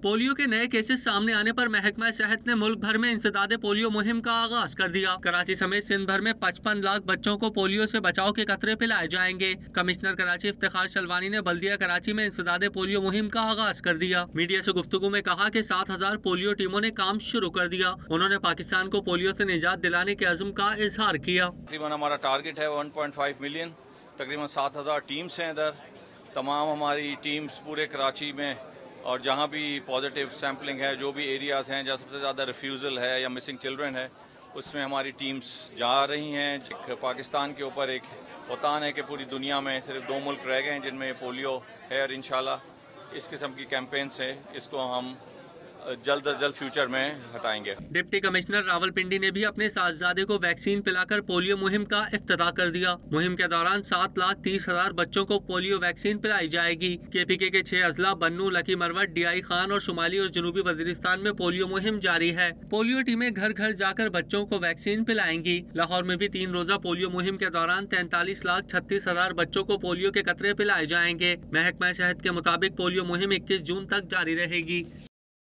Polio के नए cases सामने आने पर महकमा सेहत ने मुल्क भर में इंसदादे पोलियो मुहिम का आगाज कर दिया। कराची समेत सिंध भर में 55 लाख बच्चों को पोलियो से बचाव के कतरे पिलाए जाएंगे। कमिश्नर कराची इफ्तिखार शलवानी ने बल्दिया कराची में इंसदादे पोलियो मुहिम का आगाज कर दिया। मीडिया से गुफ्तगू में कहा कि 7000 पोलियो टीमों ने काम शुरू कर दिया। उन्होंने पाकिस्तान को पोलियो से निजात दिलाने के अज़्म का इजहार किया। तकरीबन हमारा टारगेट है 1.5 मिलियन, तकरीबन 7000 टीम्स हैं इधर। तमाम हमारी टीम्स पूरे कराची में और जहाँ भी पॉजिटिव सैम्पलिंग है, जो भी एरियाज़ हैं जहाँ सबसे ज़्यादा रिफ्यूज़ल है या मिसिंग चिल्ड्रन है, उसमें हमारी टीम्स जा रही हैं। पाकिस्तान के ऊपर एक फतान है कि पूरी दुनिया में सिर्फ 2 मुल्क रह गए हैं जिनमें पोलियो है और इंशाल्लाह इस किस्म की कैंपेन्स है, इसको हम जल्द अज जल्द फ्यूचर में हटाएंगे। डिप्टी कमिश्नर रावलपिंडी ने भी अपने साहबजादे को वैक्सीन पिलाकर पोलियो मुहिम का इफ्तिताह कर दिया। मुहिम के दौरान 7,30,000 बच्चों को पोलियो वैक्सीन पिलाई जाएगी। KPK के 6 अजला बन्नू, लकी मरवत, DI खान और शुमाली और जनूबी वजीरिस्तान में पोलियो मुहिम जारी है। पोलियो टीमें घर घर जाकर बच्चों को वैक्सीन पिलाएंगी। लाहौर में भी 3 रोजा पोलियो मुहिम के दौरान 43,36,000 बच्चों को पोलियो के कतरे पिलाए जाएंगे। महकमा सेहत के मुताबिक पोलियो मुहिम 21 जून तक जारी रहेगी।